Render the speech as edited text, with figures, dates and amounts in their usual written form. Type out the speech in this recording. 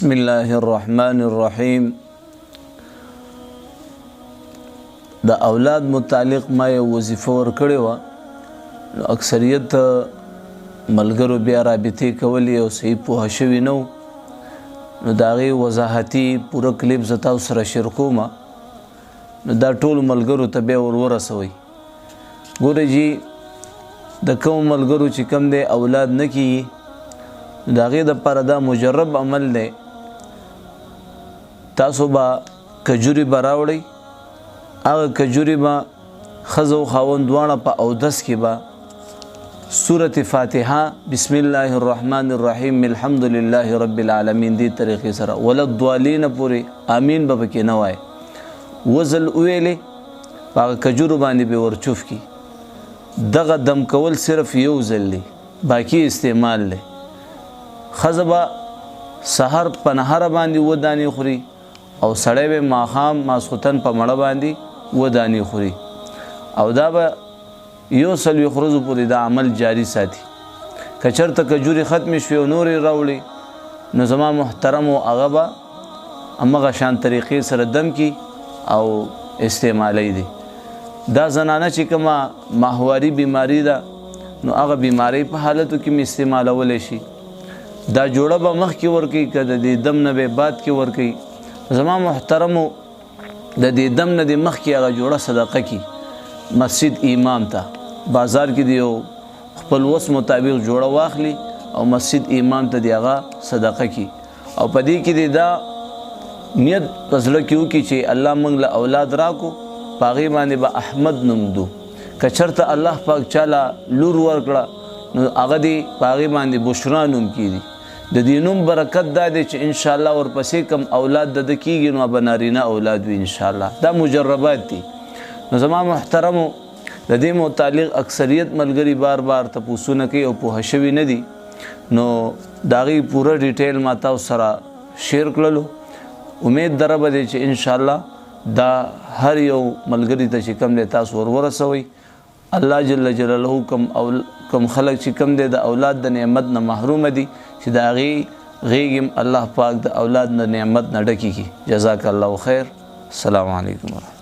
بسم الله الرحمن الرحیم. د اولاد متعلق ما یو وظیفه ورکړې وه، نو اکثریت ملګرو بیا رابطې کولې او صحیح پوه شوي نه وو، نو د هغې وضاحتي پوره کلیپ زه تاسو سره شیر کوم، نو دا ټولو ملګرو ته بیا ورسوئ. ګوره جي د کوم ملګرو چې کوم دی اولاد نه کیږي، د هغې دپاره دا مجرب عمل دی. تاسو به کجوري به راوړئ، هغه کجوري به ښځه او خاوند دواړه په اودس کې به سورة فاتحه بسم الله الرحمن الرحیم الحمد لله رب العالمین دې طریقې سره ولا الضالین پورې امین به پکې نه وایي، وزل ویلې په هغه کجورو باندې به ورچوف کی. دغه دم کول صرف یو ځل دی، باقي استعمال دی. ښځه به سحر په نهره باندې ودانې خوري او سړی به ماښام ماسخوتن په مړه باندې ودانې خوري، او دا به 140 ورځو پورې دا عمل جاری ساتي. که چېرته کجورې ختمې شوې او نورې راوړي، نو زما محترمو هغه به همغه شان طریقې سره دم کی او استعمالی دی. دا زنانه چې کومه ماهواري بیماری ده، نو هغه بیماری په حالتو کې م استعمالولی شي. دا جوړه به مخکې ورکوي که د دې دم نه به بعد کې ورکوي. زما محترمو د دې دم نه د مخکې هغه جوړه صدقه کی مسجد امام ته، بازار کې دی یو خپل وس مطابق جوړه واخلي او مسجد امام ته دی هغه صدقه کی، او په دې کې دی دا نیت په زړه کې وکړي چې الله موږ له اولاد راکو، په هغې باندې به احمد نوم دو. که چېرته الله پاک چاله لور ورکړه، نو هغه دی په هغې باندې بشرا نوم کېږي. د دې نوم برکت دا دی چې انشاءالله ورپسې کم اولاد د ده کېږي، نو به نارینه اولاد وي انشاءالله. دا مجربات دي. نو زما محترمو د دې متعلق اکثریت ملګري بار بار تپوسونه کوي او پوه شوي نه دي، نو د هغې پوره ډیټیل ما تاسو سره شیر کړلو. امید دره به دی چې انشاءالله دا هر یو ملګري ته چې کوم دی تاسو ورسوئ. الله جل جلاله کم خلق چې کم دی د اولاد د نعمت نه محروم دي، چې د هغې غیږ الله پاک د اولاد د نعمت نه ډکې کړي. جزاک الله خیر. السلام علیکم ورحمة الله.